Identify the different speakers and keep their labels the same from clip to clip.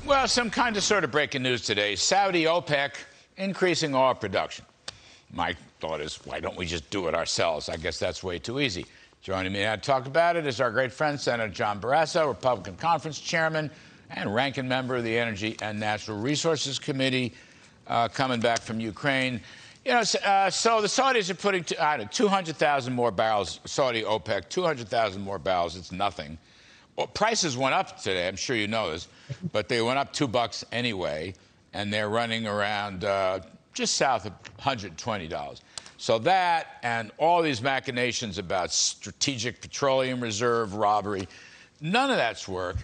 Speaker 1: Well, some kind of sort of breaking news today. Saudi OPEC increasing oil production. My thought is, why don't we just do it ourselves? I guess that's way too easy. Joining me to talk about it is our great friend, Senator John Barrasso, Republican Conference Chairman and ranking member of the Energy and Natural Resources Committee, coming back from Ukraine. You know, so the Saudis are putting 200,000 more barrels, Saudi OPEC, 200,000 more barrels. It's nothing. Well, prices went up today. I'm sure you know this, but they went up $2 anyway, and they're running around just south of $120. So that and all these machinations about strategic petroleum reserve robbery, none of that's work.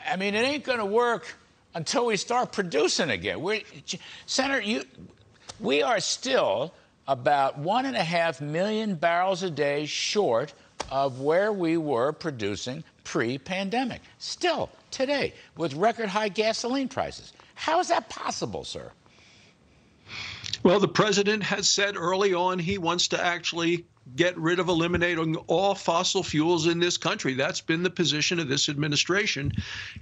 Speaker 1: I mean, it ain't going to work until we start producing again. Senator, we are still about 1.5 million barrels a day short of where we were producing pre-pandemic. Still, today, with record high gasoline prices. How is that possible, sir?
Speaker 2: Well, the president has said early on he wants to actually get rid of eliminating all fossil fuels in this country. That's been the position of this administration.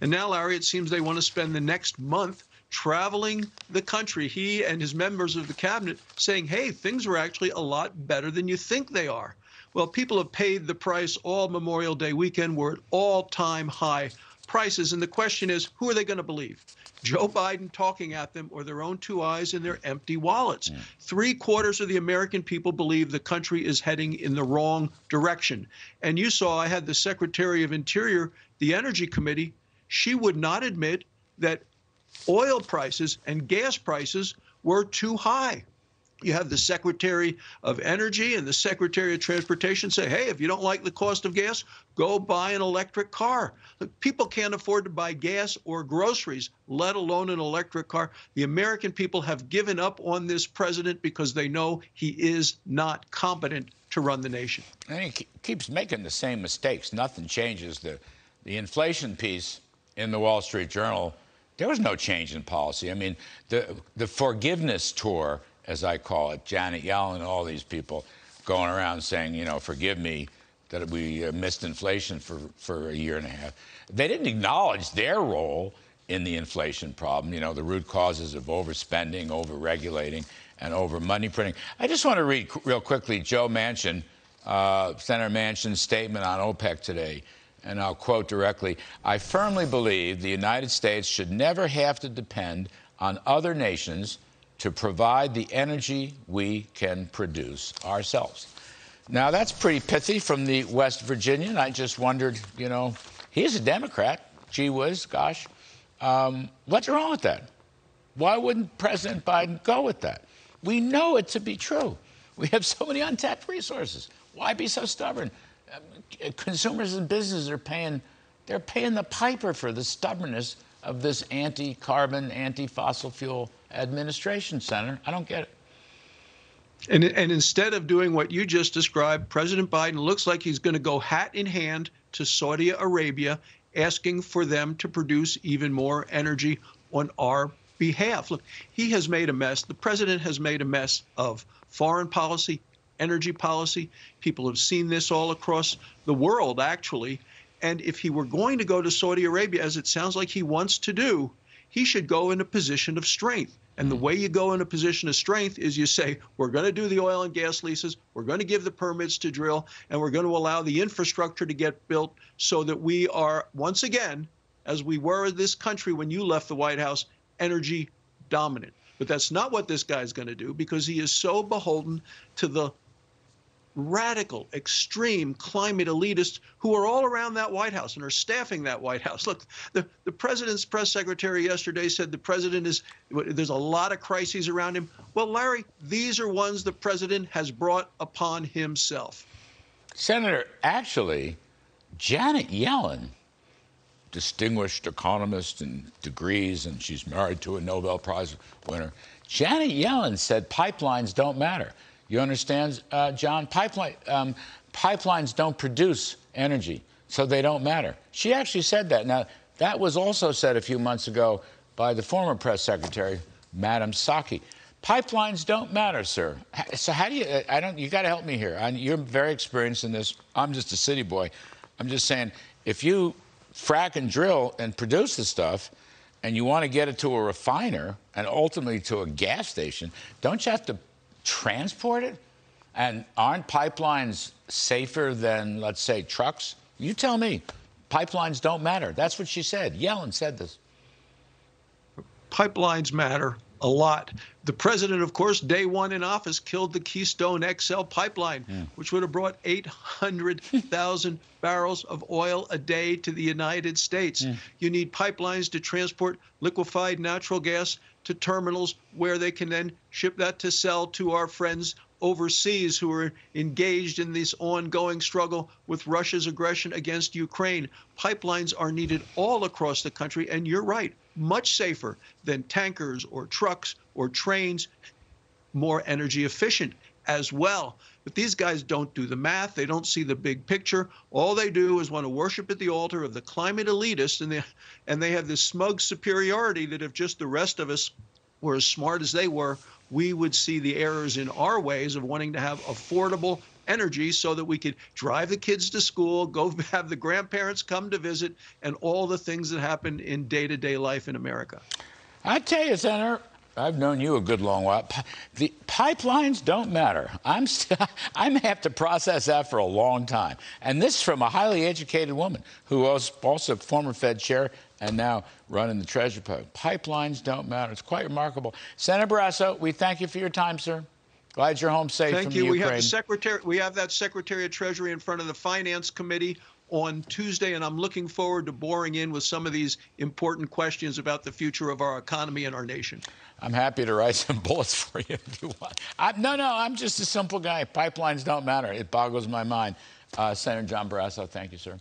Speaker 2: And now, Larry, it seems they want to spend the next month traveling the country, he and his members of the cabinet, saying, hey, things are actually a lot better than you think they are. Well, people have paid the price all Memorial Day weekend. We're at all-time high prices. And the question is, who are they going to believe? Joe Biden talking at them or their own two eyes in their empty wallets? 3/4 of the American people believe the country is heading in the wrong direction. And you saw I had the Secretary of Interior, the Energy Committee. She would not admit that oil prices and gas prices were too high. You have the Secretary of Energy and the Secretary of Transportation say, hey, if you don't like the cost of gas, go buy an electric car. Look, people can't afford to buy gas or groceries, let alone an electric car. The American people have given up on this president because they know he is not competent to run the nation.
Speaker 1: And he keeps making the same mistakes. Nothing changes. The inflation piece in the Wall Street Journal, there was no change in policy. I mean, the forgiveness tour, as I call it, Janet Yellen and all these people going around saying, you know, forgive me that we missed inflation for a year and a half. They didn't acknowledge their role in the inflation problem, you know, the root causes of overspending, over-regulating, and over-money printing. I just want to read real quickly Joe Manchin, Senator Manchin's statement on OPEC today, and I'll quote directly, I firmly believe the United States should never have to depend on other nations to provide the energy we can produce ourselves. Now, that's pretty pithy from the West Virginian. I just wondered, you know, he's a Democrat. Gee whiz, gosh. What's wrong with that? Why wouldn't President Biden go with that? We know it to be true. We have so many untapped resources. Why be so stubborn? Consumers and businesses are paying the piper for the stubbornness of this anti-carbon, anti-fossil fuel administration, Senator. I don't get it.
Speaker 2: And instead of doing what you just described, President Biden looks like he's going to go hat in hand to Saudi Arabia, asking for them to produce even more energy on our behalf. Look, he has made a mess. The president has made a mess of foreign policy, energy policy. People have seen this all across the world, actually. And if he were going to go to Saudi Arabia, as it sounds like he wants to do, he should go in a position of strength. And the way you go in a position of strength is you say, we're going to do the oil and gas leases, we're going to give the permits to drill, and we're going to allow the infrastructure to get built so that we are, once again, as we were in this country when you left the White House, energy dominant. But that's not what this guy's going to do, because he is so beholden to the radical, extreme climate elitists who are all around that White House and are staffing that White House. Look, the president's press secretary yesterday said the president there's a lot of crises around him. Well, Larry, these are ones the president has brought upon himself.
Speaker 1: Senator, actually, Janet Yellen, distinguished economist and degrees, and she's married to a Nobel Prize winner, Janet Yellen said pipelines don't matter. You understand, John? Pipelines don't produce energy, so they don't matter. She actually said that. Now, that was also said a few months ago by the former press secretary, Madam Psaki. Pipelines don't matter, sir. So how do you, you got to help me here. You're very experienced in this. I'm just a city boy. I'm just saying, if you frack and drill and produce the stuff, and you want to get it to a refiner and ultimately to a gas station, don't you have to transport it? And aren't pipelines safer than, let's say, trucks? You tell me. Pipelines don't matter. That's what she said. Yellen said this.
Speaker 2: Pipelines matter a lot. The president, of course, day one in office, killed the Keystone XL pipeline, which would have brought 800,000 barrels of oil a day to the United States. You need pipelines to transport liquefied natural gas to terminals where they can then ship that to sell to our friends overseas who are engaged in this ongoing struggle with Russia's aggression against Ukraine. Pipelines are needed all across the country, and you're right, much safer than tankers or trucks or trains, more energy efficient as well. But these guys don't do the math. They don't see the big picture. All they do is want to worship at the altar of the climate elitists, and they have this smug superiority that if just the rest of us were as smart as they were, we would see the errors in our ways of wanting to have affordable energy so that we could drive the kids to school, go have the grandparents come to visit, and all the things that happen in day-to-day life in America.
Speaker 1: I tell you, Senator, I've known you a good long while. The pipelines don't matter. I may have to process that for a long time. And this from a highly educated woman who was also former Fed chair and now running the Treasury Department. Pipelines don't matter. It's quite remarkable. Senator Barrasso, we thank you for your time, sir. Glad you're home safe from the Ukraine.
Speaker 2: Thank you. We have that Secretary of Treasury in front of the Finance Committee on Tuesday, and I'm looking forward to boring in with some of these important questions about the future of our economy and our nation.
Speaker 1: I'm happy to write some bullets for you if you want. I'm just a simple guy. Pipelines don't matter. It boggles my mind. Senator John Barrasso, thank you, sir.